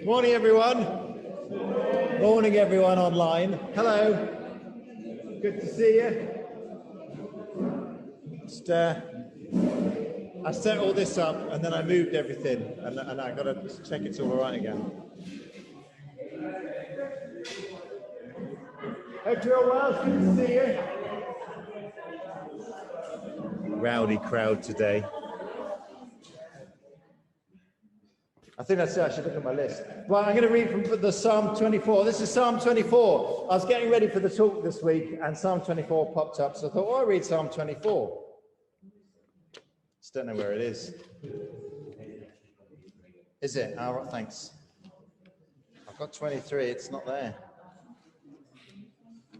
Morning, everyone. Morning, everyone online. Hello. Good to see you. Just, I set all this up and then I moved everything, and I got to check it's all right again. Hope you're all well. It's good to see you. Rowdy crowd today. I think that's it. I should look at my list. Right, I'm going to read from the Psalm 24. This is Psalm 24. I was getting ready for the talk this week, and Psalm 24 popped up, so I thought, I'll read Psalm 24. Just don't know where it is. Is it? All right, thanks. I've got 23. It's not there.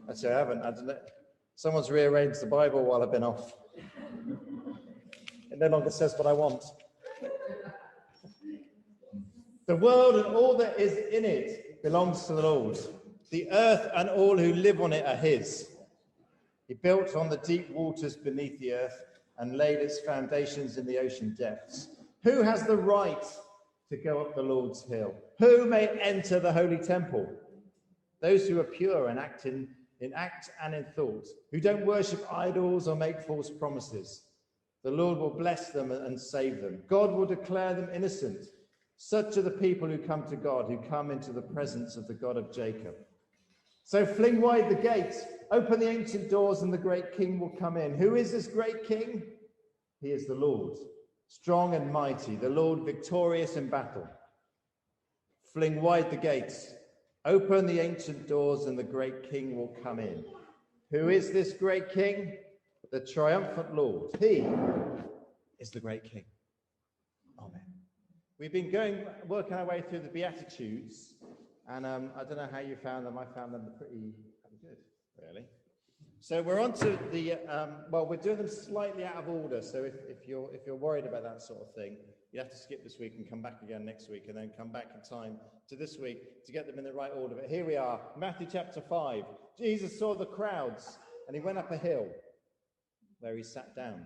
Actually, I haven't. I don't know. Someone's rearranged the Bible while I've been off. It no longer says what I want. The world and all that is in it belongs to the Lord. The earth and all who live on it are his. He built on the deep waters beneath the earth and laid its foundations in the ocean depths. Who has the right to go up the Lord's hill? Who may enter the holy temple? Those who are pure and act in act and in thought, who don't worship idols or make false promises. The Lord will bless them and save them. God will declare them innocent. Such are the people who come to God, who come into the presence of the God of Jacob. So fling wide the gates, open the ancient doors, and the great King will come in. Who is this great King? He is the Lord, strong and mighty, the Lord victorious in battle. Fling wide the gates, open the ancient doors, and the great King will come in. Who is this great King? The triumphant Lord. He is the great King. Amen. We've been working our way through the Beatitudes, and I don't know how you found them. I found them pretty good, really. So we're on to the, we're doing them slightly out of order, so if you're worried about that sort of thing, you have to skip this week and come back again next week, and then come back in time to this week to get them in the right order. But here we are, Matthew chapter 5. Jesus saw the crowds, and he went up a hill where he sat down.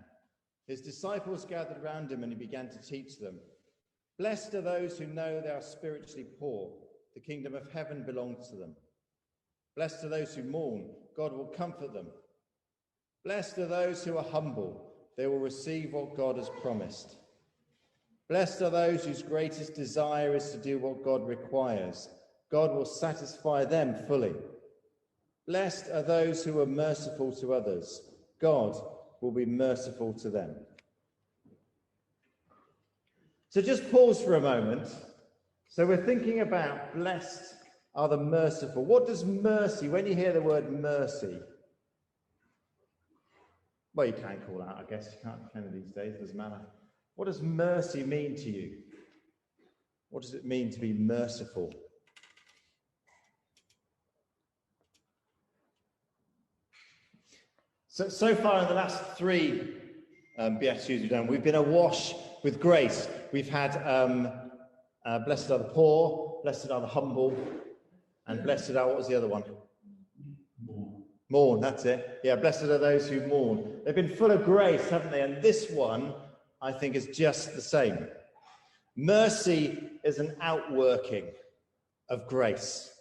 His disciples gathered around him, and he began to teach them. Blessed are those who know they are spiritually poor. The kingdom of heaven belongs to them. Blessed are those who mourn. God will comfort them. Blessed are those who are humble. They will receive what God has promised. Blessed are those whose greatest desire is to do what God requires. God will satisfy them fully. Blessed are those who are merciful to others. God will be merciful to them. So just pause for a moment. So we're thinking about blessed are the merciful. What does mercy, when you hear the word mercy? Well, you can call out, I guess. You can't these days, doesn't matter. What does mercy mean to you? What does it mean to be merciful? So far in the last three Beatitudes we've done, we've been awash with grace. We've had blessed are the poor, blessed are the humble, and blessed are, what was the other one? Mourn, that's it. Yeah, blessed are those who mourn. They've been full of grace, haven't they? And this one, I think, is just the same. Mercy is an outworking of grace.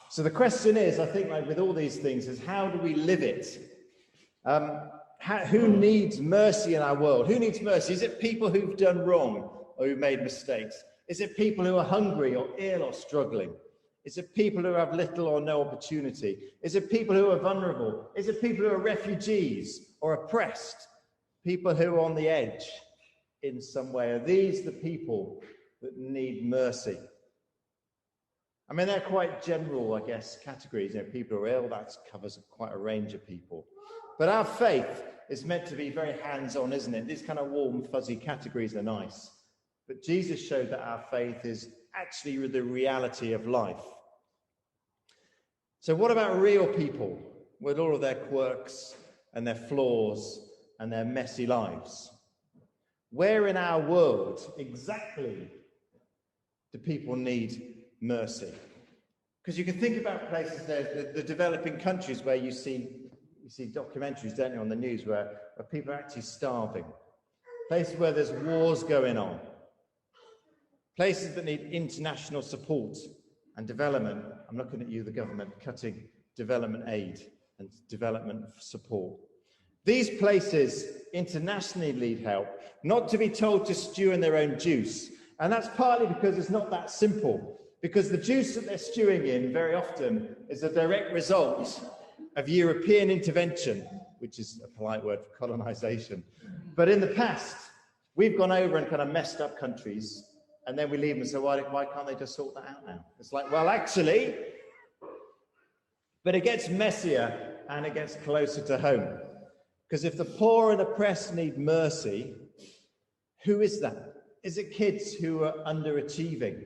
So the question is, I think, like with all these things, is how do we live it? Who needs mercy in our world? Who needs mercy? Is it people who've done wrong or who've made mistakes? Is it people who are hungry or ill or struggling? Is it people who have little or no opportunity? Is it people who are vulnerable? Is it people who are refugees or oppressed? People who are on the edge in some way? Are these the people that need mercy? I mean, they're quite general, I guess, categories. You know, people who are ill, that covers quite a range of people. But our faith is meant to be very hands-on, isn't it? These kind of warm, fuzzy categories are nice. But Jesus showed that our faith is actually the reality of life. So what about real people with all of their quirks and their flaws and their messy lives? Where in our world exactly do people need mercy? Because you can think about places there, the developing countries where you see documentaries, don't you, on the news where people are actually starving. Places where there's wars going on. places that need international support and development. I'm looking at you, the government, cutting development aid and development support. These places internationally need help, not to be told to stew in their own juice. And that's partly because it's not that simple, because the juice that they're stewing in very often is a direct result of European intervention, which is a polite word for colonization. But in the past, we've gone over and kind of messed up countries, and then we leave them and say, why can't they just sort that out now? It's like, well, actually, but it gets messier and it gets closer to home. Because if the poor and oppressed need mercy, who is that? Is it kids who are underachieving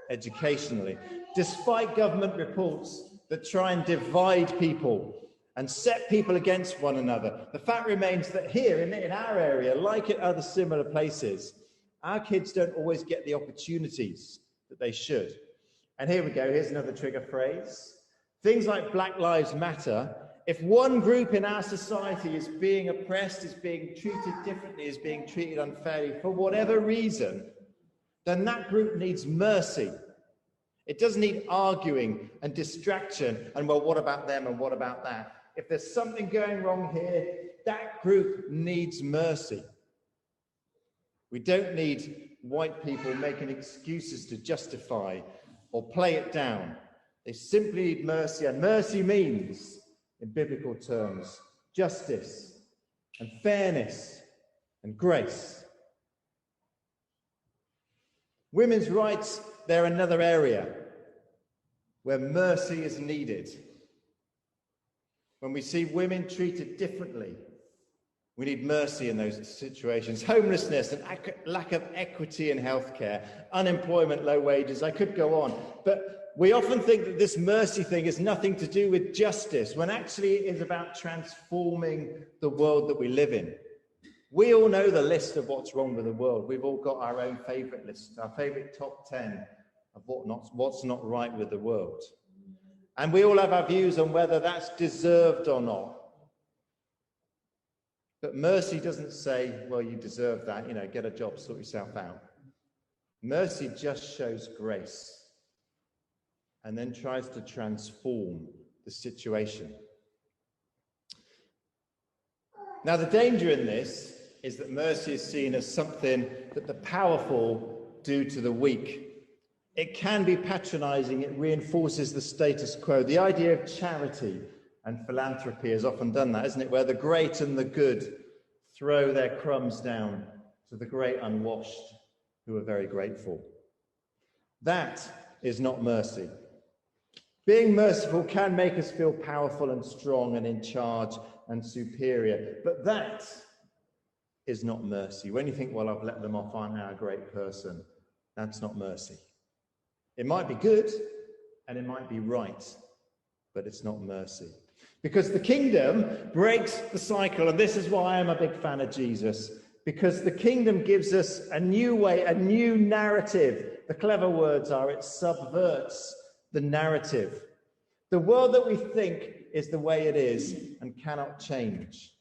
educationally, despite government reports that try and divide people and set people against one another? The fact remains that here in our area, like at other similar places, our kids don't always get the opportunities that they should. And here we go, here's another trigger phrase. Things like Black Lives Matter. If one group in our society is being oppressed, is being treated differently, is being treated unfairly for whatever reason, then that group needs mercy. It doesn't need arguing and distraction and, well, what about them and what about that? If there's something going wrong here, that group needs mercy. We don't need white people making excuses to justify or play it down. They simply need mercy, and mercy means, in biblical terms, justice and fairness and grace. Women's rights, they're another area where mercy is needed. When we see women treated differently, we need mercy in those situations. Homelessness and lack of equity in healthcare, unemployment, low wages, I could go on. But we often think that this mercy thing is nothing to do with justice, when actually it is about transforming the world that we live in. We all know the list of what's wrong with the world. We've all got our own favourite list, our favourite top 10 of what's not right with the world. And we all have our views on whether that's deserved or not. But mercy doesn't say, well, you deserve that, get a job, sort yourself out. Mercy just shows grace and then tries to transform the situation. Now, the danger in this is that mercy is seen as something that the powerful do to the weak. It can be patronizing. It reinforces the status quo. The idea of charity and philanthropy has often done that, isn't it? Where the great and the good throw their crumbs down to the great unwashed who are very grateful. That is not mercy. Being merciful can make us feel powerful and strong and in charge and superior, but that is not mercy. When you think, well, I've let them off, I'm now a great person, that's not mercy. It might be good and it might be right, but it's not mercy. Because the kingdom breaks the cycle, and this is why I'm a big fan of Jesus, because the kingdom gives us a new way, a new narrative. The clever words are, it subverts the narrative. The world that we think is the way it is and cannot change.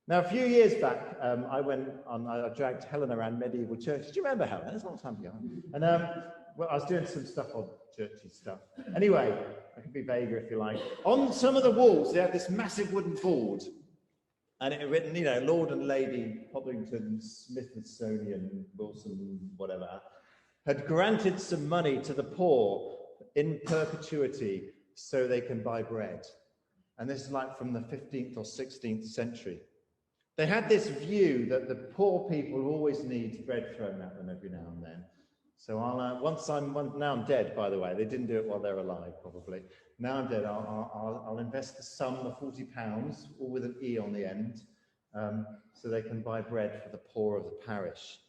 Now, a few years back, I dragged Helen around medieval churches. Do you remember Helen? It's a long time ago. And I was doing some stuff on churchy stuff. Anyway, I can be vaguer if you like. On some of the walls, they had this massive wooden board, and it had written, Lord and Lady Poppington, Smithsonian, Wilson, whatever, had granted some money to the poor in perpetuity so they can buy bread. And this is like from the 15th or 16th century. They had this view that the poor people always need bread thrown at them every now and then. So now I'm dead, by the way. They didn't do it while they're alive, probably. Now I'm dead. I'll invest the sum of £40, all with an E on the end, so they can buy bread for the poor of the parish.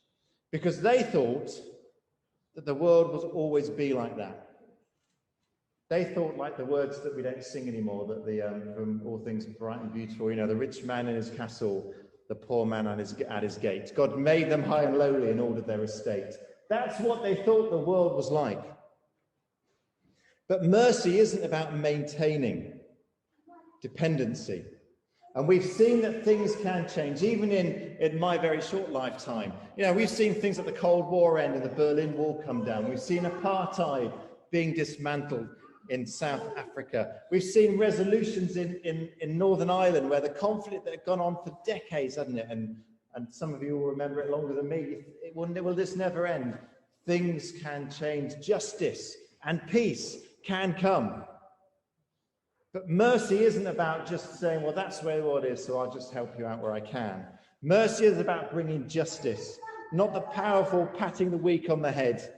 Because they thought that the world would always be like that. They thought, like the words that we don't sing anymore, that from All Things Bright and Beautiful, the rich man in his castle, the poor man at his gate. God made them high and lowly and ordered their estate. That's what they thought the world was like. But mercy isn't about maintaining dependency. And we've seen that things can change, even in my very short lifetime. You know, we've seen things like the Cold War end and the Berlin Wall come down. We've seen apartheid being dismantled in South Africa. We've seen resolutions in Northern Ireland, where the conflict that had gone on for decades, hasn't it? And some of you will remember it longer than me. Will this never end? Things can change. Justice and peace can come. But mercy isn't about just saying, well, that's where the world is, so I'll just help you out where I can. Mercy is about bringing justice, not the powerful patting the weak on the head.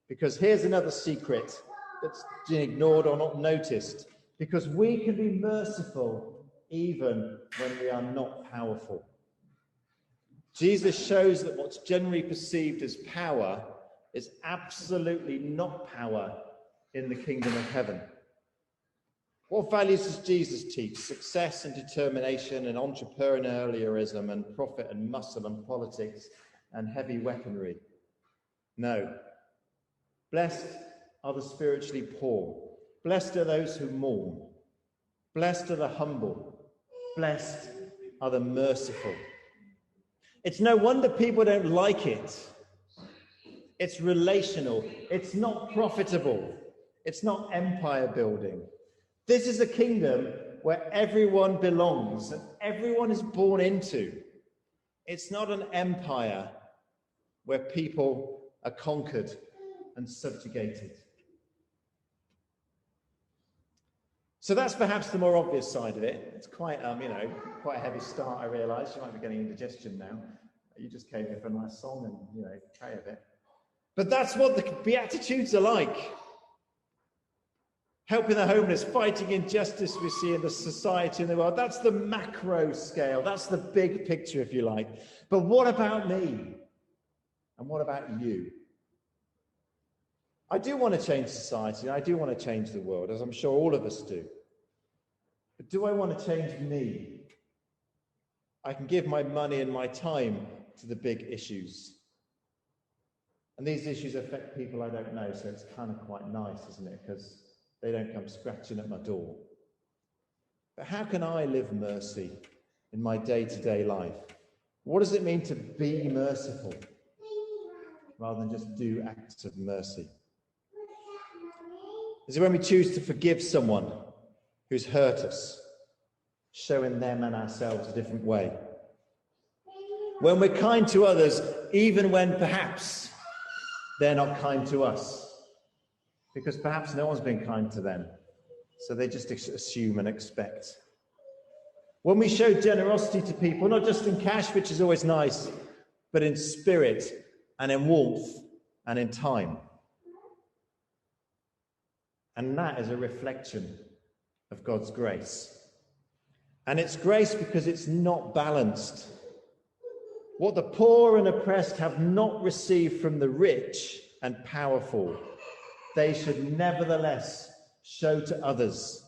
Because here's another secret that's been ignored or not noticed. Because we can be merciful even when we are not powerful. Jesus shows that what's generally perceived as power is absolutely not power in the kingdom of heaven. What values does Jesus teach? Success and determination and entrepreneurialism and profit and muscle and politics and heavy weaponry? No. Blessed are the spiritually poor. Blessed are those who mourn. Blessed are the humble. Blessed are the merciful. It's no wonder people don't like it. It's relational. It's not profitable. It's not empire building. This is a kingdom where everyone belongs and everyone is born into. It's not an empire where people are conquered and subjugated. So that's perhaps the more obvious side of it. It's quite, quite a heavy start, I realise. You might be getting indigestion now. You just came here for a nice song and, pray a bit. But that's what the Beatitudes are like. Helping the homeless, fighting injustice we see in the society and the world. That's the macro scale. That's the big picture, if you like. But what about me? And what about you? I do want to change society. I do want to change the world, as I'm sure all of us do. But do I want to change me? I can give my money and my time to the big issues. And these issues affect people I don't know, so it's kind of quite nice, isn't it? Because they don't come scratching at my door. But how can I live mercy in my day-to-day life? What does it mean to be merciful rather than just do acts of mercy? Is it when we choose to forgive someone who's hurt us, showing them and ourselves a different way? When we're kind to others, even when perhaps they're not kind to us, because perhaps no one's been kind to them, so they just assume and expect. When we show generosity to people, not just in cash, which is always nice, but in spirit and in warmth and in time. And that is a reflection of God's grace. And it's grace because it's not balanced. What the poor and oppressed have not received from the rich and powerful, they should nevertheless show to others.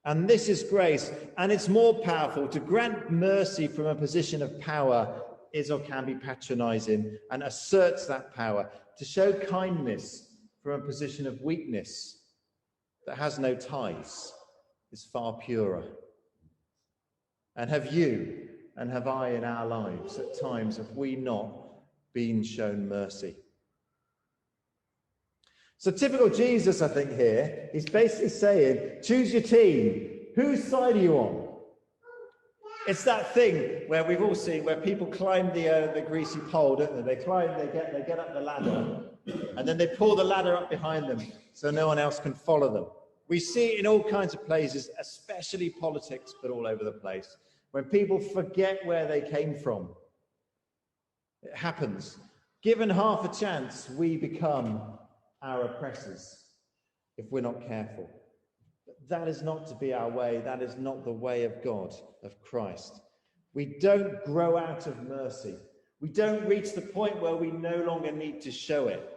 And this is grace, and it's more powerful. To grant mercy from a position of power is or can be patronizing and asserts that power. To show kindness from a position of weakness that has no ties is far purer. And have you and have I in our lives at times, have we not been shown mercy? So typical Jesus, I think here, he's basically saying, choose your team. Whose side are you on? It's that thing where we've all seen, where people climb the greasy pole, don't they? They get up the ladder, and then they pull the ladder up behind them so no one else can follow them. We see it in all kinds of places, especially politics, but all over the place. When people forget where they came from, it happens. Given half a chance, we become our oppressors if we're not careful. But that is not to be our way. That is not the way of God, of Christ. We don't grow out of mercy. We don't reach the point where we no longer need to show it.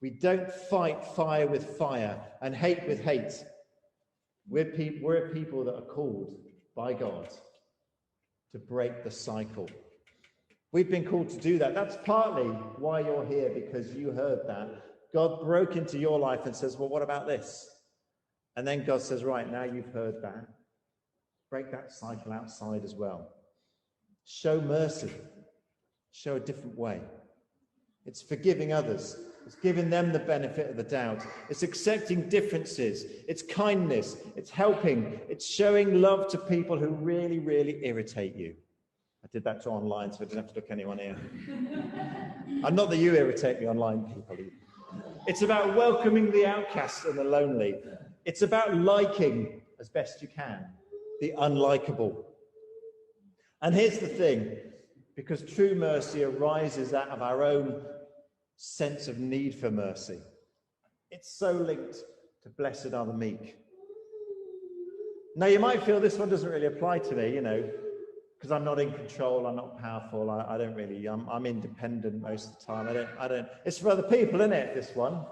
We don't fight fire with fire and hate with hate. We're a people that are called by God to break the cycle. We've been called to do that. That's partly why you're here, because you heard that. God broke into your life and says, well, what about this? And then God says, right, now you've heard that. break that cycle outside as well. Show mercy. Show a different way. It's forgiving others. It's giving them the benefit of the doubt. It's accepting differences. It's kindness. It's helping. It's showing love to people who really, really irritate you. I did that to online, so I didn't have to look anyone here. And not that you irritate me online, people. It's about welcoming the outcast and the lonely. It's about liking, as best you can, the unlikable. And here's the thing, because true mercy arises out of our own sense of need for mercy. It's so linked to blessed are the meek. Now, you might feel this one doesn't really apply to me, because I'm not in control, I'm not powerful, I don't really, I'm independent most of the time. I don't, it's for other people, isn't it, this one,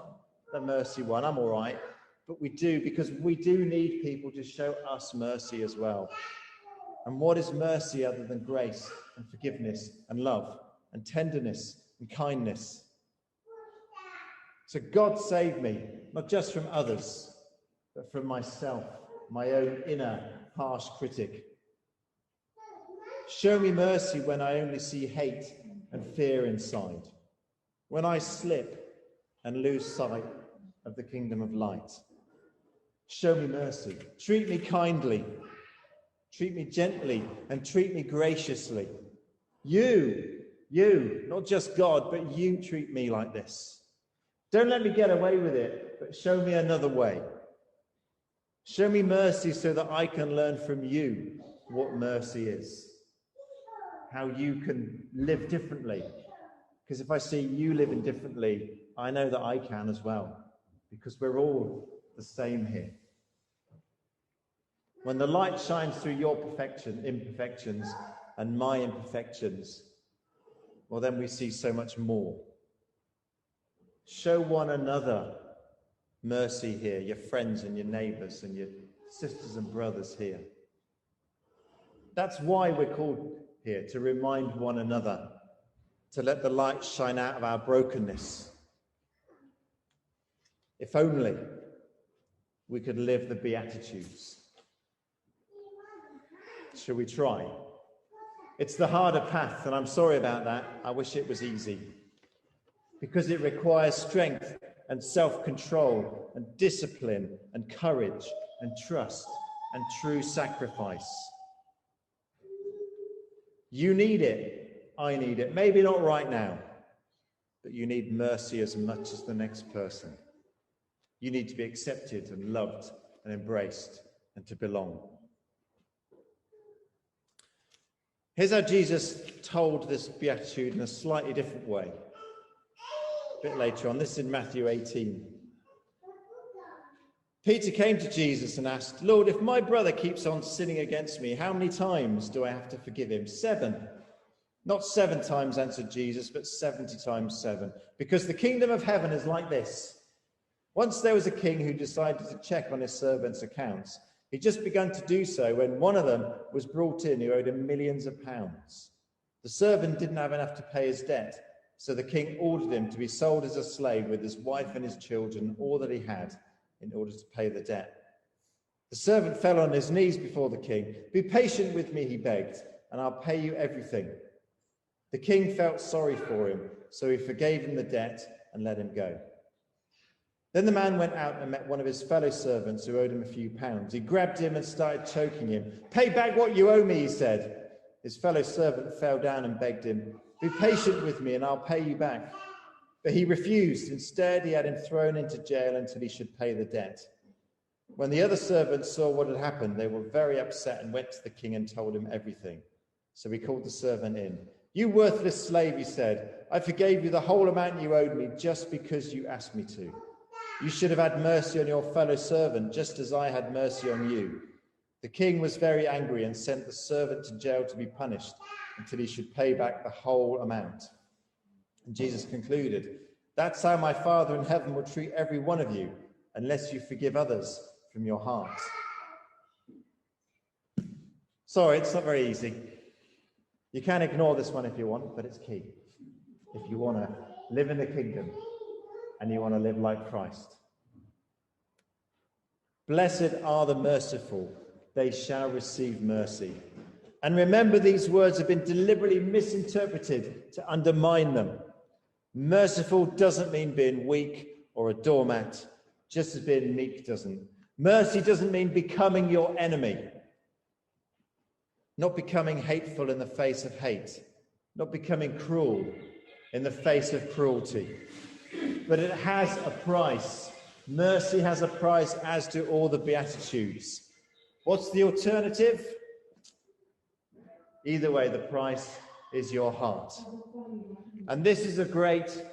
the mercy one, I'm all right. But we do, because we do need people to show us mercy as well. And what is mercy other than grace and forgiveness and love and tenderness and kindness? So God save me, not just from others, but from myself, my own inner harsh critic. Show me mercy when I only see hate and fear inside, when I slip and lose sight of the kingdom of light. Show me mercy. Treat me kindly. Treat me gently and treat me graciously. You, not just God, but you treat me like this. Don't let me get away with it, but show me another way. Show me mercy so that I can learn from you what mercy is, how you can live differently. Because if I see you living differently, I know that I can as well, because we're all the same here. When the light shines through your imperfections and my imperfections, well, then we see so much more. Show one another mercy here, your friends and your neighbours and your sisters and brothers here. That's why we're called here, to remind one another, to let the light shine out of our brokenness. If only we could live the Beatitudes. Shall we try? It's the harder path, and I'm sorry about that. I wish it was easy. Because it requires strength and self-control and discipline and courage and trust and true sacrifice. You need it. I need it. Maybe not right now, but you need mercy as much as the next person. You need to be accepted and loved and embraced and to belong. Here's how Jesus told this beatitude in a slightly different way. A bit later on, this is in Matthew 18. Peter came to Jesus and asked, Lord, if my brother keeps on sinning against me, how many times do I have to forgive him? 7. Not 7 times, answered Jesus, but 70 times 7. Because the kingdom of heaven is like this. Once there was a king who decided to check on his servants' accounts. He'd just begun to do so when one of them was brought in who owed him millions of pounds. The servant didn't have enough to pay his debt, so the king ordered him to be sold as a slave with his wife and his children, all that he had, in order to pay the debt. The servant fell on his knees before the king. Be patient with me, he begged, and I'll pay you everything. The king felt sorry for him, so he forgave him the debt and let him go. Then the man went out and met one of his fellow servants who owed him a few pounds. He grabbed him and started choking him. Pay back what you owe me, he said. His fellow servant fell down and begged him, be patient with me and I'll pay you back. But he refused. Instead, he had him thrown into jail until he should pay the debt. When the other servants saw what had happened, they were very upset and went to the king and told him everything. So he called the servant in. You worthless slave, he said, I forgave you the whole amount you owed me just because you asked me to. You should have had mercy on your fellow servant, just as I had mercy on you. The king was very angry and sent the servant to jail to be punished until he should pay back the whole amount. And Jesus concluded, that's how my Father in heaven will treat every one of you, unless you forgive others from your heart. Sorry, it's not very easy. You can ignore this one if you want, but it's key. If you want to live in the kingdom and you want to live like Christ. Blessed are the merciful, they shall receive mercy. And remember, these words have been deliberately misinterpreted to undermine them. Merciful doesn't mean being weak or a doormat, just as being meek doesn't. Mercy doesn't mean becoming your enemy, not becoming hateful in the face of hate, not becoming cruel in the face of cruelty. But it has a price. Mercy has a price, as do all the Beatitudes. What's the alternative? Either way, the price is your heart. And this is a great,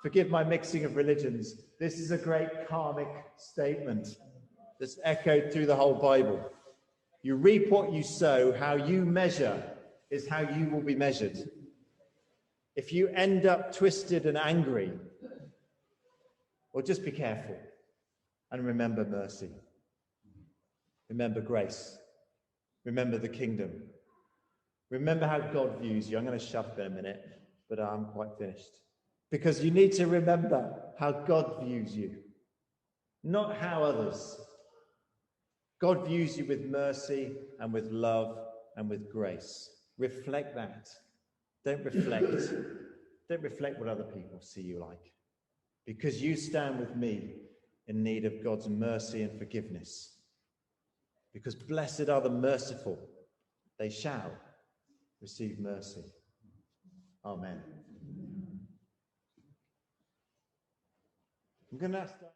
forgive my mixing of religions, this is a great karmic statement that's echoed through the whole Bible. You reap what you sow. How you measure is how you will be measured. If you end up twisted and angry, well, just be careful and remember mercy. Remember grace. Remember the kingdom. Remember how God views you. I'm going to shut up in a minute, but I'm quite finished. Because you need to remember how God views you, not how others. God views you with mercy and with love and with grace. Reflect that. Don't reflect what other people see you like. Because you stand with me in need of God's mercy and forgiveness. Because blessed are the merciful, they shall receive mercy. Amen. I'm going to start.